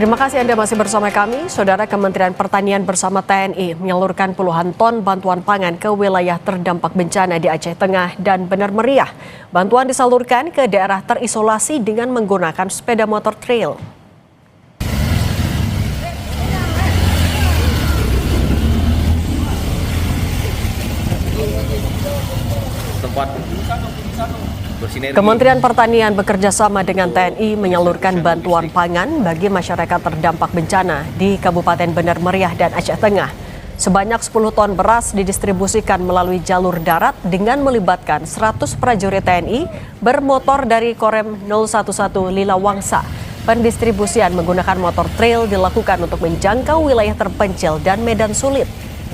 Terima kasih Anda masih bersama kami. Saudara, Kementerian Pertanian bersama TNI menyalurkan puluhan ton bantuan pangan ke wilayah terdampak bencana di Aceh Tengah dan Benar Meriah. Bantuan disalurkan ke daerah terisolasi dengan menggunakan sepeda motor trail. Kementerian Pertanian bekerja sama dengan TNI menyalurkan bantuan pangan bagi masyarakat terdampak bencana di Kabupaten Benar Meriah dan Aceh Tengah. Sebanyak 10 ton beras didistribusikan melalui jalur darat dengan melibatkan 100 prajurit TNI bermotor dari Korem 011 Lila Wangsa. Pendistribusian menggunakan motor trail dilakukan untuk menjangkau wilayah terpencil dan medan sulit.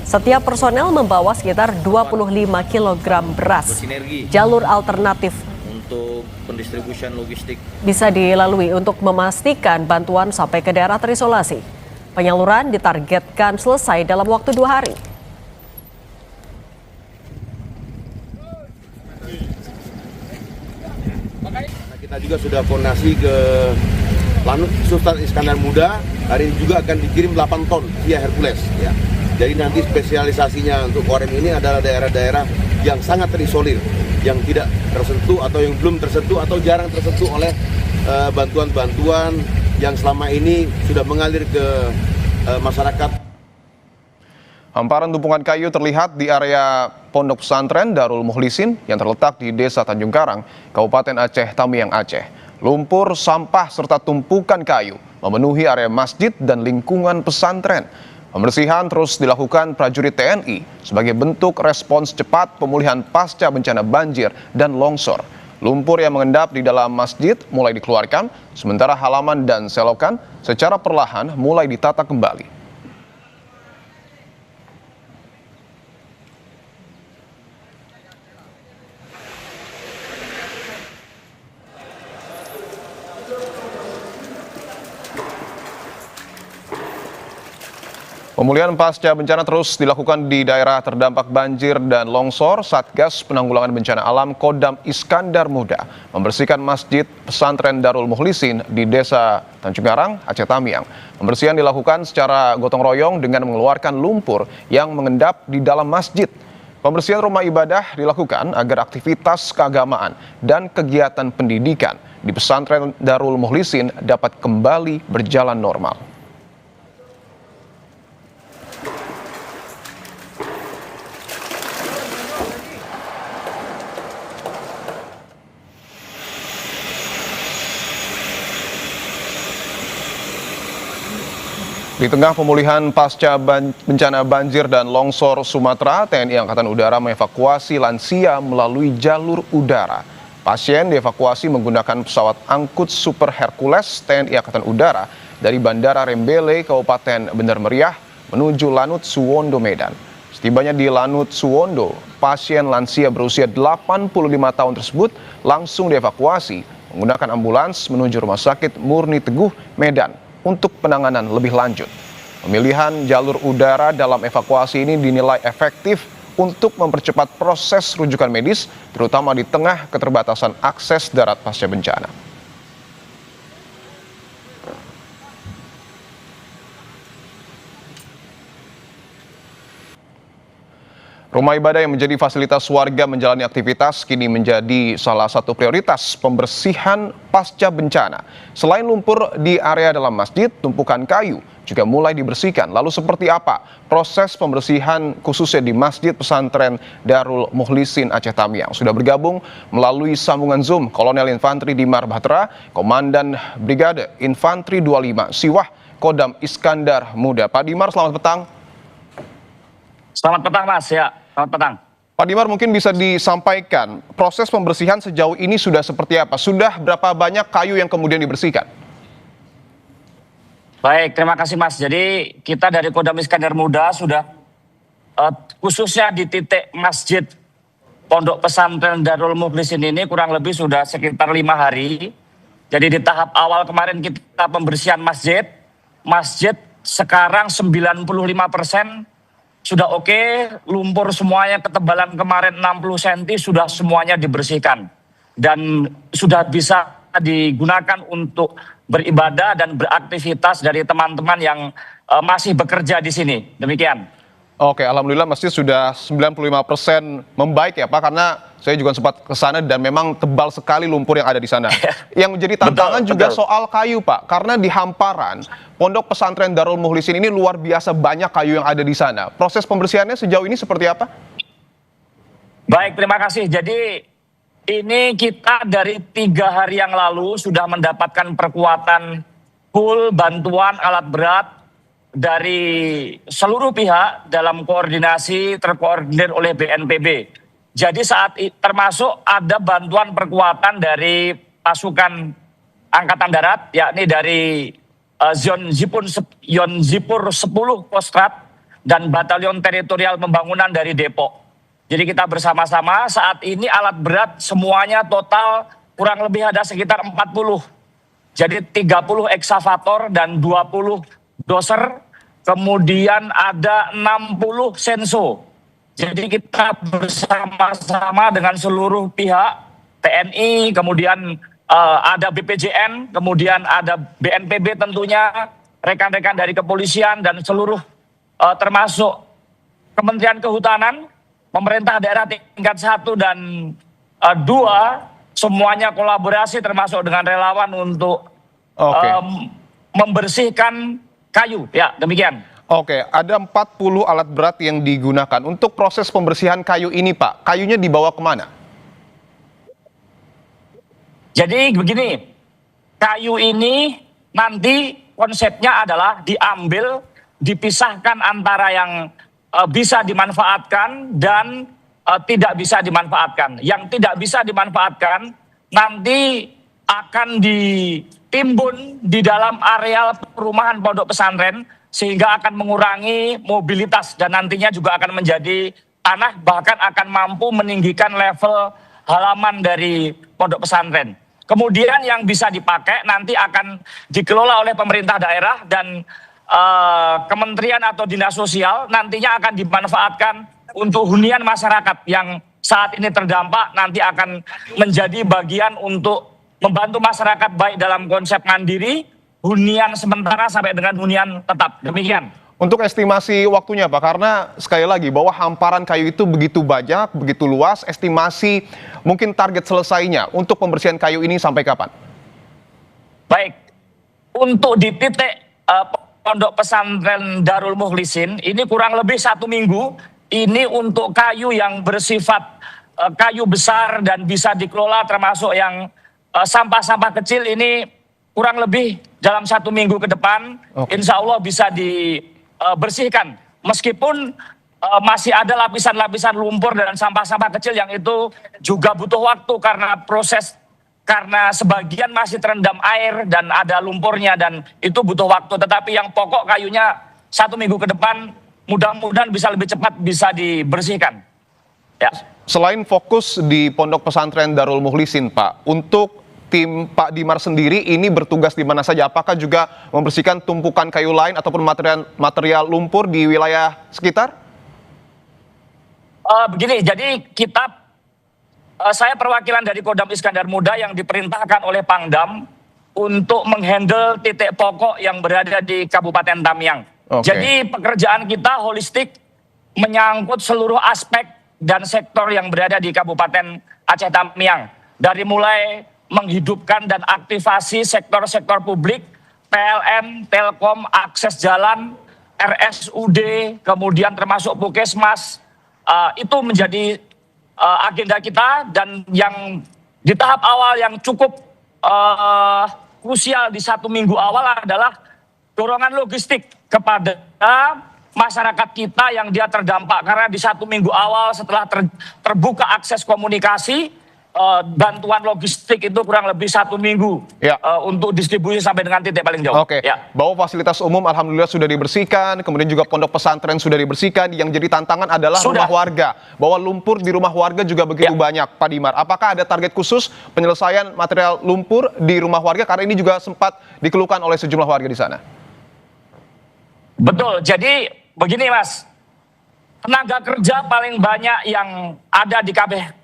Setiap personel membawa sekitar 25 kg beras. Jalur alternatif untuk pendistribusian logistik bisa dilalui untuk memastikan bantuan sampai ke daerah terisolasi. Penyaluran ditargetkan selesai dalam waktu 2 hari. Kita juga sudah koordinasi ke Lanut Sultan Iskandar Muda. Hari ini juga akan dikirim 8 ton via Hercules. Ya. Jadi nanti spesialisasinya untuk Korem ini adalah daerah-daerah yang sangat terisolir, yang tidak tersentuh atau yang belum tersentuh atau jarang tersentuh oleh bantuan-bantuan yang selama ini sudah mengalir ke masyarakat. Hamparan tumpukan kayu terlihat di area Pondok Pesantren Darul Mukhlisin yang terletak di Desa Tanjung Karang, Kabupaten Aceh Tamiang, Aceh. Lumpur, sampah, serta tumpukan kayu memenuhi area masjid dan lingkungan pesantren. Pembersihan terus dilakukan prajurit TNI sebagai bentuk respons cepat pemulihan pasca bencana banjir dan longsor. Lumpur yang mengendap di dalam masjid mulai dikeluarkan, sementara halaman dan selokan secara perlahan mulai ditata kembali. Pemulihan pasca bencana terus dilakukan di daerah terdampak banjir dan longsor. Satgas Penanggulangan Bencana Alam Kodam Iskandar Muda membersihkan Masjid Pesantren Darul Mukhlisin di Desa Tanjung Karang, Aceh Tamiang. Pembersihan dilakukan secara gotong royong dengan mengeluarkan lumpur yang mengendap di dalam masjid. Pembersihan rumah ibadah dilakukan agar aktivitas keagamaan dan kegiatan pendidikan di Pesantren Darul Mukhlisin dapat kembali berjalan normal. Di tengah pemulihan pasca bencana banjir dan longsor Sumatera, TNI Angkatan Udara mengevakuasi lansia melalui jalur udara. Pasien dievakuasi menggunakan pesawat angkut Super Hercules TNI Angkatan Udara dari Bandara Rembele, Kabupaten Benar Meriah, menuju Lanut Suwondo, Medan. Setibanya di Lanut Suwondo, pasien lansia berusia 85 tahun tersebut langsung dievakuasi menggunakan ambulans menuju Rumah Sakit Murni Teguh, Medan, untuk penanganan lebih lanjut. Pemilihan jalur udara dalam evakuasi ini dinilai efektif untuk mempercepat proses rujukan medis, terutama di tengah keterbatasan akses darat pasca bencana. Rumah ibadah yang menjadi fasilitas warga menjalani aktivitas kini menjadi salah satu prioritas pembersihan pasca bencana. Selain lumpur di area dalam masjid, tumpukan kayu juga mulai dibersihkan. Lalu seperti apa proses pembersihan khususnya di Masjid Pesantren Darul Mukhlisin Aceh Tamiang? Sudah bergabung melalui sambungan Zoom Kolonel Infantri Dimar Batra, Komandan Brigade Infantri 25 Siwah Kodam Iskandar Muda. Pak Dimar, selamat petang. Selamat petang, Mas. Ya, selamat petang. Pak Dimar, mungkin bisa disampaikan proses pembersihan sejauh ini sudah seperti apa? Sudah berapa banyak kayu yang kemudian dibersihkan? Baik, terima kasih, Mas. Jadi kita dari Kodam Iskandar Muda sudah khususnya di titik Masjid Pondok Pesantren Darul Mukhlisin ini kurang lebih sudah sekitar 5 hari. Jadi di tahap awal kemarin kita pembersihan masjid. Masjid sekarang 95% sudah oke, lumpur semuanya ketebalan kemarin 60 cm sudah semuanya dibersihkan. Dan sudah bisa digunakan untuk beribadah dan beraktivitas dari teman-teman yang masih bekerja di sini. Demikian. Oke, alhamdulillah masjid sudah 95% membaik ya Pak, karena saya juga sempat ke sana dan memang tebal sekali lumpur yang ada di sana. Yang menjadi tantangan Betul, juga betul. soal kayu Pak, karena di hamparan Pondok Pesantren Darul Mukhlisin ini luar biasa banyak kayu yang ada di sana. Proses pembersihannya sejauh ini seperti apa? Baik, terima kasih. Jadi ini kita dari 3 hari yang lalu sudah mendapatkan perkuatan full bantuan alat berat dari seluruh pihak dalam koordinasi terkoordinir oleh BNPB. Jadi termasuk ada bantuan perkuatan dari pasukan Angkatan Darat, yakni dari Zipur 10 Kostrad dan Batalion Teritorial Pembangunan dari Depok. Jadi kita bersama-sama saat ini alat berat semuanya total kurang lebih ada sekitar 40. Jadi 30 eksavator dan 20 doser, kemudian ada 60 senso. Jadi kita bersama-sama dengan seluruh pihak, TNI, kemudian ada BPJN, kemudian ada BNPB tentunya, rekan-rekan dari kepolisian dan seluruh termasuk Kementerian Kehutanan, pemerintah daerah tingkat 1 dan 2, semuanya kolaborasi termasuk dengan relawan untuk membersihkan kayu. Ya, demikian. Oke, ada 40 alat berat yang digunakan. Untuk proses pembersihan kayu ini Pak, kayunya dibawa kemana? Jadi begini, kayu ini nanti konsepnya adalah diambil, dipisahkan antara yang bisa dimanfaatkan dan tidak bisa dimanfaatkan. Yang tidak bisa dimanfaatkan nanti akan ditimbun di dalam areal perumahan pondok pesantren sehingga akan mengurangi mobilitas dan nantinya juga akan menjadi tanah, bahkan akan mampu meninggikan level halaman dari pondok pesantren. Kemudian yang bisa dipakai nanti akan dikelola oleh pemerintah daerah dan kementerian atau dinas sosial, nantinya akan dimanfaatkan untuk hunian masyarakat yang saat ini terdampak, nanti akan menjadi bagian untuk membantu masyarakat baik dalam konsep mandiri, hunian sementara sampai dengan hunian tetap. Demikian. Untuk estimasi waktunya Pak, karena sekali lagi bahwa hamparan kayu itu begitu banyak, begitu luas, estimasi mungkin target selesainya untuk pembersihan kayu ini sampai kapan? Baik, untuk di titik Pondok Pesantren Darul Mukhlisin ini kurang lebih 1 minggu. Ini untuk kayu yang bersifat kayu besar dan bisa dikelola, termasuk yang sampah-sampah kecil ini kurang lebih dalam 1 minggu ke depan, insya Allah bisa dibersihkan. Meskipun masih ada lapisan-lapisan lumpur dan sampah-sampah kecil yang itu juga butuh waktu karena sebagian masih terendam air dan ada lumpurnya dan itu butuh waktu. Tetapi yang pokok kayunya 1 minggu ke depan mudah-mudahan bisa lebih cepat bisa dibersihkan. Ya. Selain fokus di Pondok Pesantren Darul Mukhlisin Pak, untuk tim Pak Dimar sendiri ini bertugas di mana saja? Apakah juga membersihkan tumpukan kayu lain ataupun material lumpur di wilayah sekitar? Begini, jadi saya perwakilan dari Kodam Iskandar Muda yang diperintahkan oleh Pangdam untuk menghandle titik pokok yang berada di Kabupaten Tamiang. Jadi pekerjaan kita holistik menyangkut seluruh aspek dan sektor yang berada di Kabupaten Aceh Tamiang. Dari mulai menghidupkan dan aktivasi sektor-sektor publik, PLN, Telkom, akses jalan, RSUD, kemudian termasuk Puskesmas, itu menjadi agenda kita dan yang di tahap awal yang cukup krusial di 1 minggu awal adalah dorongan logistik kepada masyarakat kita yang dia terdampak karena di 1 minggu awal setelah terbuka akses komunikasi, bantuan logistik itu kurang lebih 1 minggu untuk distribusi sampai dengan titik paling jauh. Bahwa fasilitas umum alhamdulillah sudah dibersihkan, kemudian juga pondok pesantren sudah dibersihkan. Yang jadi tantangan adalah rumah warga. Bahwa lumpur di rumah warga juga begitu banyak, Pak Dimar. Apakah ada target khusus penyelesaian material lumpur di rumah warga? Karena ini juga sempat dikeluhkan oleh sejumlah warga di sana. Betul. Jadi begini Mas. Tenaga kerja paling banyak yang ada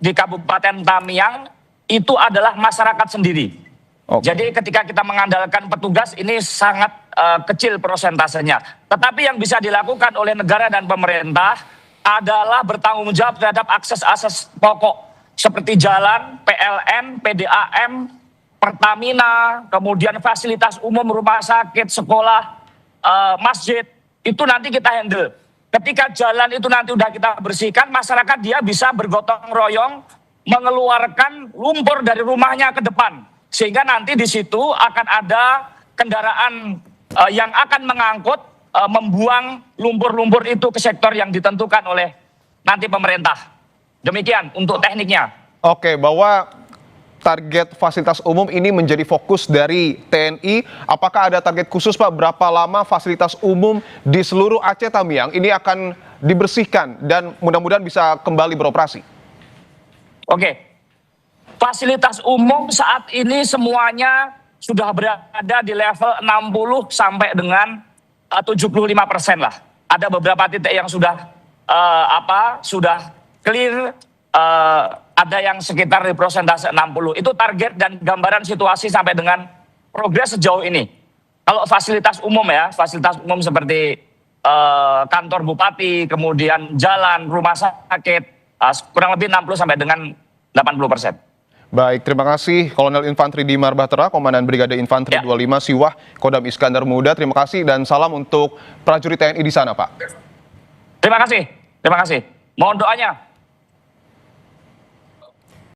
di Kabupaten Tamiang itu adalah masyarakat sendiri. Oke. Jadi ketika kita mengandalkan petugas ini sangat kecil persentasenya. Tetapi yang bisa dilakukan oleh negara dan pemerintah adalah bertanggung jawab terhadap akses-akses pokok seperti jalan, PLN, PDAM, Pertamina, kemudian fasilitas umum, rumah sakit, sekolah, masjid, itu nanti kita handle. Ketika jalan itu nanti udah kita bersihkan, masyarakat dia bisa bergotong royong mengeluarkan lumpur dari rumahnya ke depan. Sehingga nanti di situ akan ada kendaraan yang akan mengangkut, membuang lumpur-lumpur itu ke sektor yang ditentukan oleh nanti pemerintah. Demikian untuk tekniknya. Oke, bahwa target fasilitas umum ini menjadi fokus dari TNI. Apakah ada target khusus, Pak, berapa lama fasilitas umum di seluruh Aceh Tamiang ini akan dibersihkan dan mudah-mudahan bisa kembali beroperasi? Oke. Fasilitas umum saat ini semuanya sudah berada di level 60 sampai dengan 75% lah. Ada beberapa titik yang sudah sudah clear, ada yang sekitar di persentase 60. Itu target dan gambaran situasi sampai dengan progres sejauh ini. Kalau fasilitas umum ya, fasilitas umum seperti kantor bupati, kemudian jalan, rumah sakit, kurang lebih 60 sampai dengan 80%. Baik, terima kasih Kolonel Infantri Dimar Bahtera, Komandan Brigade Infantri 25 Siwah, Kodam Iskandar Muda. Terima kasih dan salam untuk prajurit TNI di sana, Pak. Terima kasih. Mohon doanya.